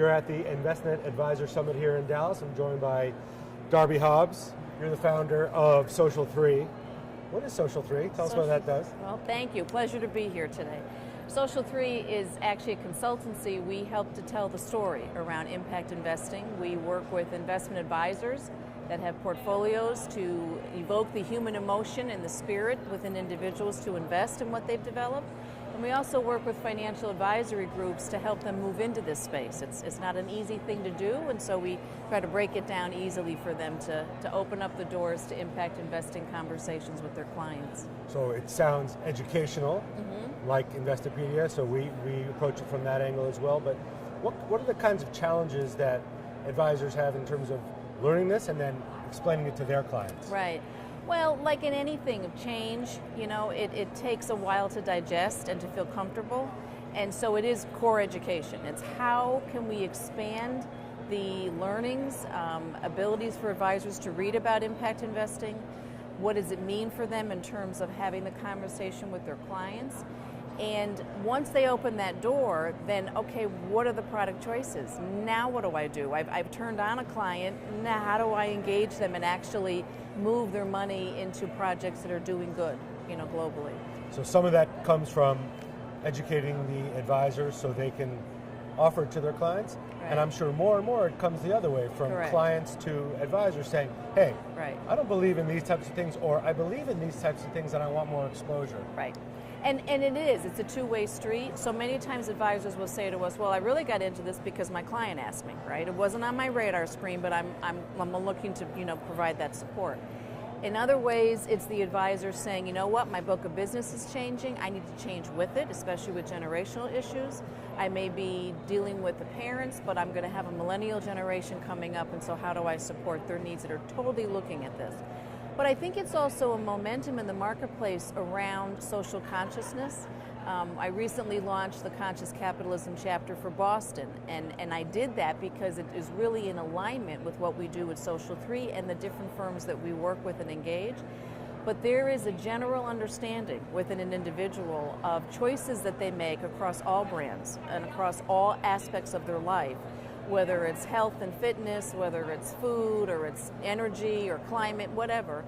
are at the Investment Advisor Summit here in Dallas. I'm joined by Darby Hobbs. You're the founder of Social3. What is Social3? Tell us what that does. Well, thank you. Pleasure to be here today. Social3 is actually a consultancy. We help to tell the story around impact investing. We work with investment advisors that have portfolios to evoke the human emotion and the spirit within individuals to invest in what they've developed. And we also work with financial advisory groups to help them move into this space. It's not an easy thing to do, and so we try to break it down easily for them to open up the doors to impact investing conversations with their clients. So it sounds educational, like Investopedia, so we approach it from that angle as well. But what are the kinds of challenges that advisors have in terms of learning this and then explaining it to their clients? Right. Well, like in anything of change, it takes a while to digest and to feel comfortable. And so it is core education. It's how can we expand the learnings, abilities for advisors to read about impact investing. What does it mean for them in terms of having the conversation with their clients? And once they open that door, then, okay, what are the product choices? Now what do I do? I've turned on a client, now how do I engage them and actually move their money into projects that are doing good, globally? So some of that comes from educating the advisors so they can offer it to their clients. Right. And I'm sure more and more it comes the other way, from Correct. clients to advisors saying, hey, right. I don't believe in these types of things, or I believe in these types of things and I want more exposure. Right. And it's a two-way street. So many times advisors will say to us, well, I really got into this because my client asked me, right? It wasn't on my radar screen, but I'm looking to provide that support. In other ways, it's the advisor saying, you know what, my book of business is changing, I need to change with it, especially with generational issues. I may be dealing with the parents, but I'm going to have a millennial generation coming up, and so how do I support their needs that are totally looking at this? But I think it's also a momentum in the marketplace around social consciousness. I recently launched the Conscious Capitalism chapter for Boston, and I did that because it is really in alignment with what we do at Social3 and the different firms that we work with and engage. But there is a general understanding within an individual of choices that they make across all brands and across all aspects of their life, whether it's health and fitness, whether it's food or it's energy or climate, whatever.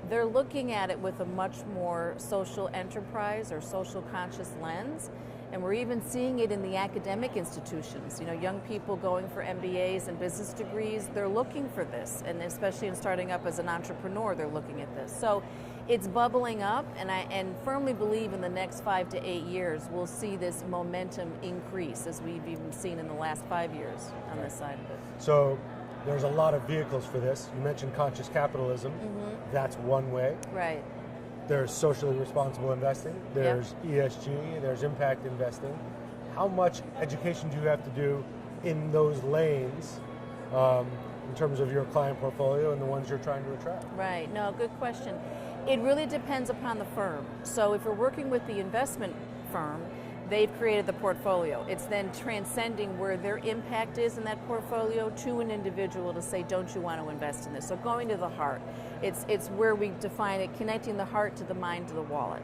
They're looking at it with a much more social enterprise or social conscious lens. And we're even seeing it in the academic institutions. Young people going for MBAs and business degrees, they're looking for this. And especially in starting up as an entrepreneur, they're looking at this. So it's bubbling up, and I firmly believe in the next 5 to 8 years, we'll see this momentum increase as we've even seen in the last 5 years on this side of it. So there's a lot of vehicles for this. You mentioned conscious capitalism. That's one way. Right. There's socially responsible investing. There's ESG. There's impact investing. How much education do you have to do in those lanes in terms of your client portfolio and the ones you're trying to attract? Right. No, good question. It really depends upon the firm. So if we're working with the investment firm, they've created the portfolio. It's then transcending where their impact is in that portfolio to an individual to say, don't you want to invest in this? So going to the heart. It's where we define it, connecting the heart to the mind to the wallet,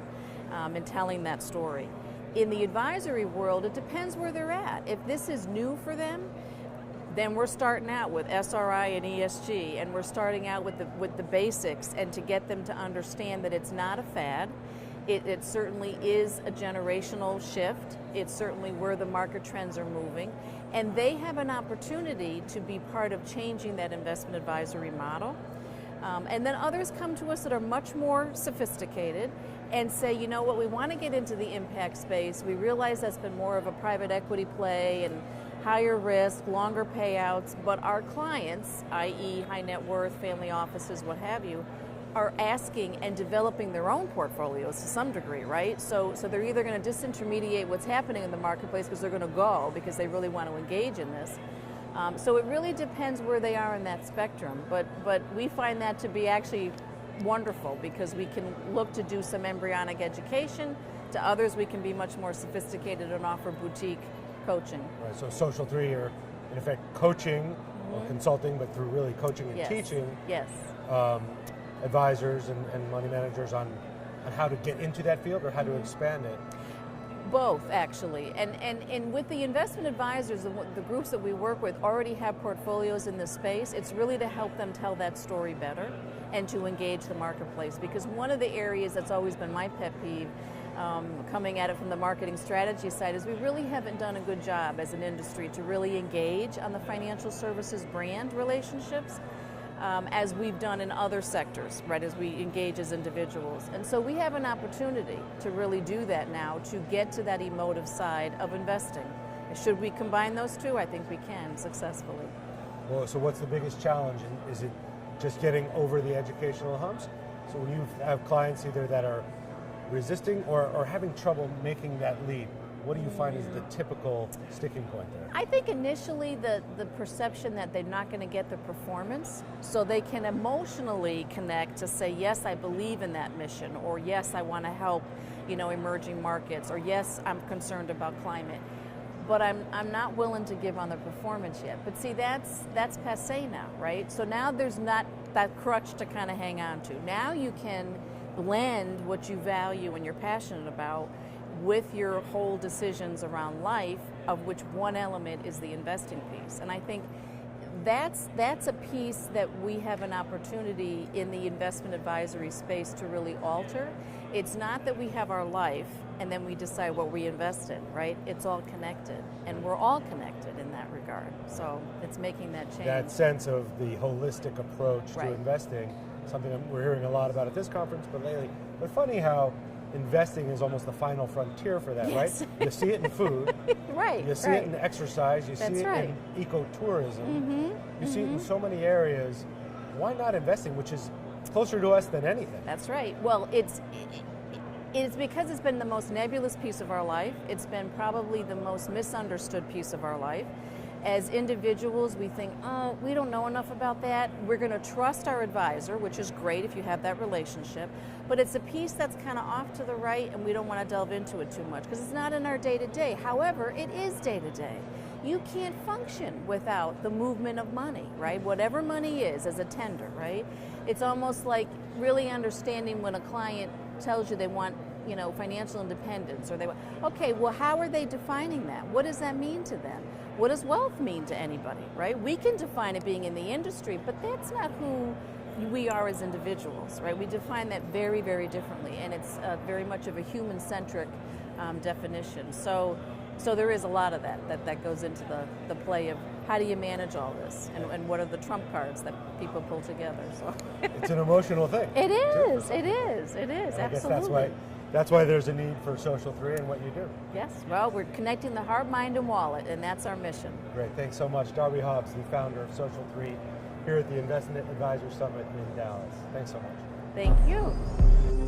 and telling that story. In the advisory world, it depends where they're at. If this is new for them, then we're starting out with SRI and ESG, and we're starting out with the basics, and to get them to understand that it's not a fad. It certainly is a generational shift. It's certainly where the market trends are moving. And they have an opportunity to be part of changing that investment advisory model. And then others come to us that are much more sophisticated and say, you know what, we want to get into the impact space. We realize that's been more of a private equity play and higher risk, longer payouts, but our clients, i.e. high net worth, family offices, what have you, are asking and developing their own portfolios to some degree, right? So they're either going to disintermediate what's happening in the marketplace because they're going to go because they really want to engage in this. So it really depends where they are in that spectrum, but we find that to be actually wonderful because we can look to do some embryonic education. To others, we can be much more sophisticated and offer boutique coaching. Right, so Social3 are in effect coaching or consulting, but through really coaching and teaching advisors and money managers on how to get into that field or how to expand it. Both, actually. And with the investment advisors, the groups that we work with already have portfolios in this space. It's really to help them tell that story better and to engage the marketplace. Because one of the areas that's always been my pet peeve, coming at it from the marketing strategy side, is we really haven't done a good job as an industry to really engage on the financial services brand relationships. As we've done in other sectors, right, as we engage as individuals. And so we have an opportunity to really do that now, to get to that emotive side of investing. Should we combine those two? I think we can successfully. Well, so what's the biggest challenge? And is it just getting over the educational humps? So when you have clients either that are resisting or having trouble making that leap, what do you find is the typical sticking point there? I think initially the perception that they're not going to get the performance, so they can emotionally connect to say, yes, I believe in that mission, or yes, I want to help, emerging markets, or yes, I'm concerned about climate. But I'm not willing to give on the performance yet. But see, that's passé now, right? So now there's not that crutch to kind of hang on to. Now you can blend what you value and you're passionate about with your whole decisions around life, of which one element is the investing piece. And I think that's a piece that we have an opportunity in the investment advisory space to really alter. It's not that we have our life and then we decide what we invest in, right? It's all connected, and we're all connected in that regard. So it's making that change. That sense of the holistic approach to investing, something we're hearing a lot about at this conference, but lately. But funny how investing is almost the final frontier for that, yes. right? You see it in food, right? You see it in exercise, you That's see it right. in ecotourism, you see it in so many areas. Why not investing, which is closer to us than anything? That's right. Well, it's because it's been the most nebulous piece of our life. It's been probably the most misunderstood piece of our life. As individuals, we think, oh, we don't know enough about that. We're going to trust our advisor, which is great if you have that relationship, but it's a piece that's kind of off to the right, and we don't want to delve into it too much because it's not in our day-to-day. However, it is day-to-day. You can't function without the movement of money, right? Whatever money is as a tender, right? It's almost like really understanding when a client tells you they want, financial independence, or they want, okay, well, how are they defining that? What does that mean to them? What does wealth mean to anybody, right? We can define it being in the industry, but that's not who we are as individuals, right? We define that very, very differently, and it's very much of a human-centric definition. So there is a lot of that goes into the play of how do you manage all this, and what are the trump cards that people pull together. So it's an emotional thing. It is. It is. I Absolutely. guess that's why there's a need for Social3 and what you do. Yes. Well, we're connecting the heart, mind, and wallet, and that's our mission. Great. Thanks so much. Darby Hobbs, the founder of Social3, here at the Investment Advisor Summit in Dallas. Thanks so much. Thank you.